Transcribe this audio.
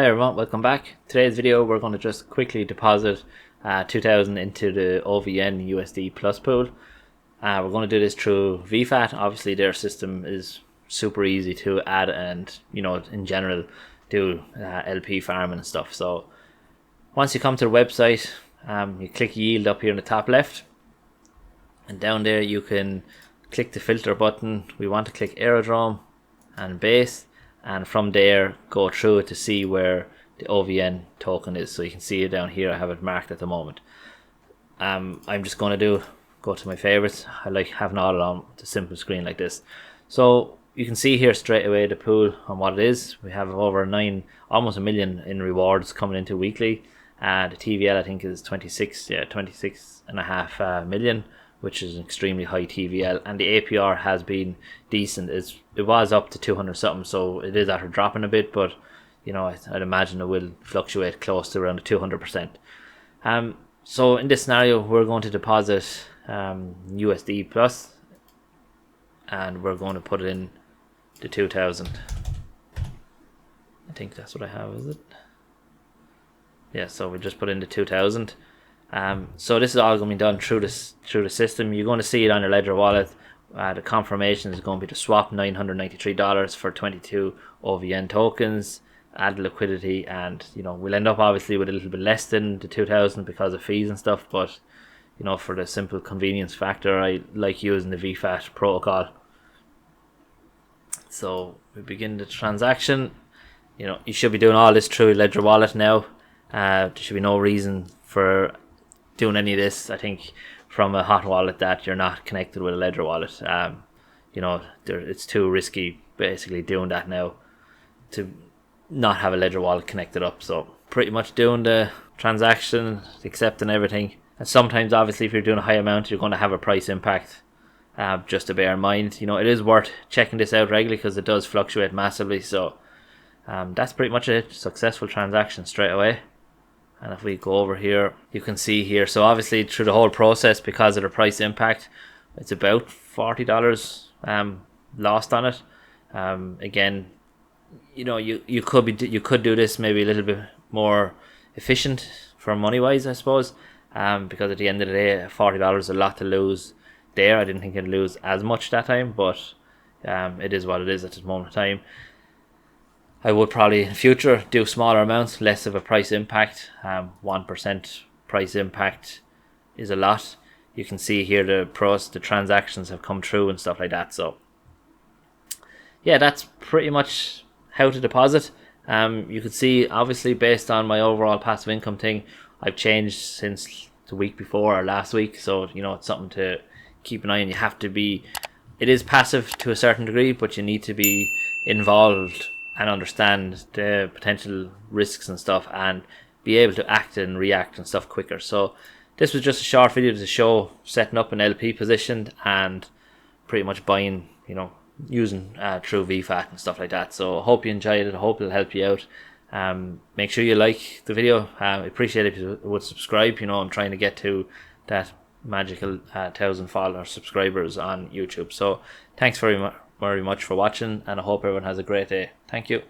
Hi everyone, welcome back. Today's video we're going to just quickly deposit 2000 into the OVN USD Plus pool. We're going to do this through Vfat. Obviously their system is super easy to add and in general do LP farming and stuff. So once you come to the website, you click yield up here in the top left, and down there you can click the filter button. We want to click aerodrome and base, and from there go through it to see where the OVN token is. So you can see it down here. I have it marked at the moment. I'm just going to go to my favorites. I like having all it on the simple screen like this. So you can see here straight away the pool and what it is. We have over almost a million in rewards coming into weekly. The TVL I think is 26.5 million, which is an extremely high TVL, and the APR has been decent. It was up to 200 something, so it is after dropping a bit, but I'd imagine it will fluctuate close to around the 200%. So in this scenario we're going to deposit USD plus, and we're going to put it in the 2000. I think that's what I have, is it? Yeah, so we just put in the 2000. So this is all going to be done through the system. You're going to see it on your Ledger wallet. The confirmation is going to be to swap $993 for 22 OVN tokens, add liquidity, and we'll end up obviously with a little bit less than the 2000 because of fees and stuff, but for the simple convenience factor, I like using the Vfat protocol. So we begin the transaction. You should be doing all this through Ledger wallet now. There should be no reason for doing any of this, I think, from a hot wallet that you're not connected with a Ledger wallet. It's too risky basically doing that now to not have a Ledger wallet connected up. So pretty much doing the transaction, accepting everything, and sometimes obviously if you're doing a high amount you're going to have a price impact, just to bear in mind. It is worth checking this out regularly because it does fluctuate massively. So that's pretty much it. Successful transaction straight away. And if we go over here, you can see here, so obviously through the whole process, because of the price impact, it's about $40 lost on it. Again, you could do this maybe a little bit more efficient for money wise, I suppose, because at the end of the day, $40 is a lot to lose there. I didn't think I'd lose as much that time, but it is what it is at this moment in time. I would probably in future do smaller amounts, less of a price impact. 1% price impact is a lot. You can see here the transactions have come through and stuff like that. So yeah, that's pretty much how to deposit. You can see obviously based on my overall passive income thing, I've changed since the week before or last week. So it's something to keep an eye on. It is passive to a certain degree, but you need to be involved and understand the potential risks and stuff, and be able to act and react and stuff quicker. So this was just a short video to show setting up an LP position and pretty much buying, using through Vfat and stuff like that. So I hope you enjoyed it. I hope it'll help you out. Make sure you like the video. I appreciate it if you would subscribe. I'm trying to get to that magical 1,000 followers, subscribers on YouTube. So thanks very much for watching, and I hope everyone has a great day. Thank you.